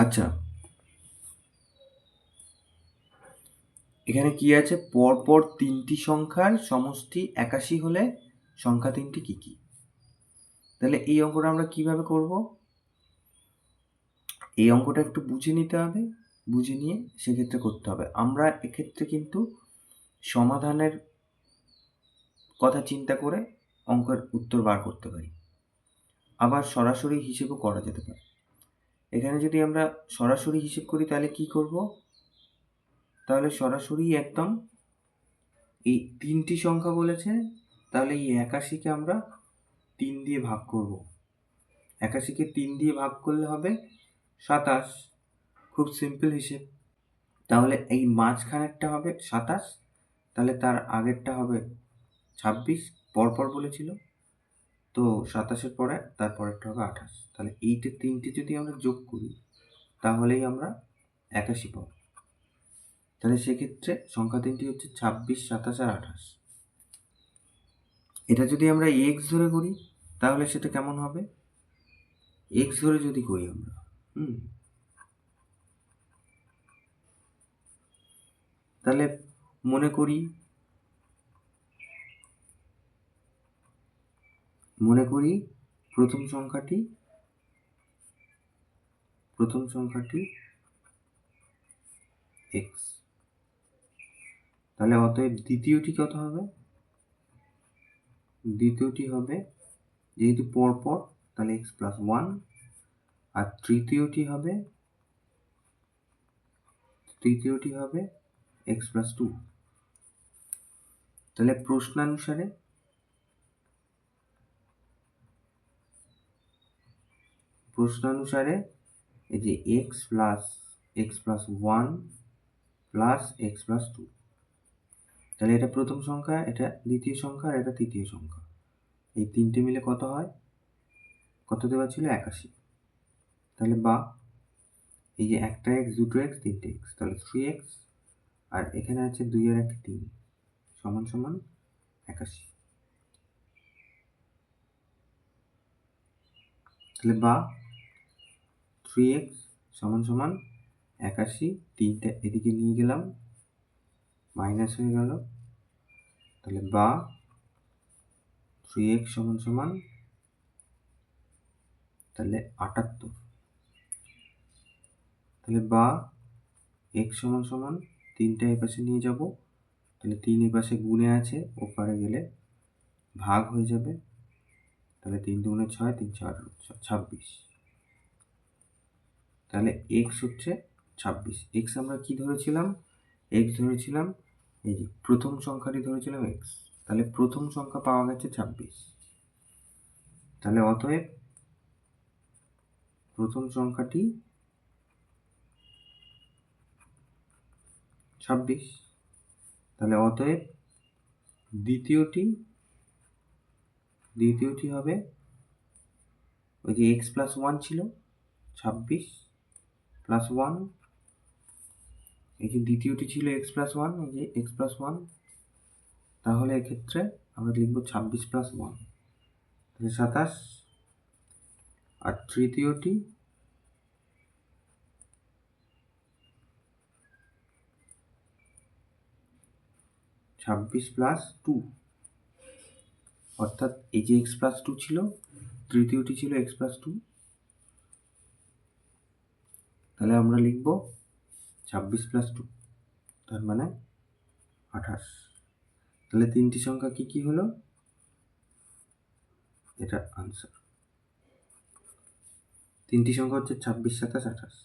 আচ্ছা, এখানে কি আছে? পরপর তিনটি সংখ্যার সমষ্টি ৮১ হলে সংখ্যা তিনটি কি কি? তাহলে এই অঙ্কটা আমরা কিভাবে করব? এই অঙ্কটা একটু বুঝে নিতে হবে, বুঝে নিয়ে সেক্ষেত্রে করতে হবে। আমরা এক্ষেত্রে কিন্তু সমাধানের কথা চিন্তা করে অঙ্কের উত্তর বার করতে পারি, আবার সরাসরি হিসেবও করা যেতে পারে। এখানে যদি আমরা সরাসরি হিসেব করি তাহলে কি করব? তাহলে সরাসরি একদম এই তিনটি সংখ্যা বলেছে, তাহলে এই ৮১কে আমরা ৩ দিয়ে ভাগ করব। ৮১কে ৩ দিয়ে ভাগ করলে হবে ২৭। খুব সিম্পল হিসেব। তাহলে এই মাঝখানেরটা হবে ২৭, তাহলে তার আগেরটা হবে ২৬, পরপর বলেছিল। তো ২৭-এর পরে তার পরেরটা হবে ২৮। তাহলে এইটা তিনটে যদি আমরা যোগ করি তাহলেই আমরা ৮১ পাবো। তাহলে সেক্ষেত্রে সংখ্যা তিনটি হচ্ছে ২৬, ২৭ আর ২৮। এটা যদি আমরা এক্স ধরে করি তাহলে সেটা কেমন হবে? এক্স ধরে যদি করি আমরা, তাহলে মনে করি প্রথম সংখ্যাটি এক্স। তাহলে অতএব দ্বিতীয়টি কত হবে? দ্বিতীয়টি হবে, যেহেতু পরপর, তাহলে এক্স প্লাস 1। আর তৃতীয়টি হবে এক্স প্লাস 2। তাহলে প্রশ্নানুসারে এই যে x plus 1 plus x plus 2, তাহলে এটা প্রথম সংখ্যা, এটা দ্বিতীয় সংখ্যা, আর এটা তৃতীয় সংখ্যা। এই তিনটে মিলে কত হয়? কত দেওয়া ছিল? ৮১। তাহলে বা এই যে একটা এক্স, দুটো এক্স, তিনটে এক্স, তাহলে 3x, আর এখানে আছে 2 আর 1 3, সমান সমান ৮১। তাহলে বা 3x সমান সমান ৮১, তিনটে এদিকে নিয়ে গেলাম, মাইনাস হয়ে গেল। তাহলে বা 3x সমান সমান তাহলে ৭৮। তাহলে বা x সমান সমান, তিনটা এপাশে নিয়ে যাব, তাহলে 3 এপাশে গুণে আছে, ওপারে গেলে ভাগ হয়ে যাবে। তাহলে 3 দুগুণে 6, 3 4 26। তাহলে x হচ্ছে 26। x আমরা কি ধরেছিলাম? x ধরেছিলাম এই যে প্রথম সংখ্যাটি ধরেছিলাম x। তাহলে প্রথম সংখ্যা পাওয়া গেছে 26। তাহলে অতএব প্রথম সংখ্যাটি 26। তাহলে অতএব দ্বিতীয়টি হবে ওই যে x প্লাস 1 ছিল, 26 প্লাস 1। এই যে দ্বিতীয়টি ছিল x প্লাস 1, এই যে x প্লাস 1। তাহলে এক্ষেত্রে আমরা লিখব 26 প্লাস 1, তাহলে 27। আর তৃতীয়টি 26 প্লাস 2, অর্থাৎ এই যে x প্লাস 2 ছিল, তৃতীয়টি ছিল x প্লাস 2। তাহলে আমরা লিখব 26 প্লাস 2, তার মানে 28। তাহলে তিনটি সংখ্যা কি কি হলো? এটা আনসার। তিনটি সংখ্যা হচ্ছে 26, 27, 28।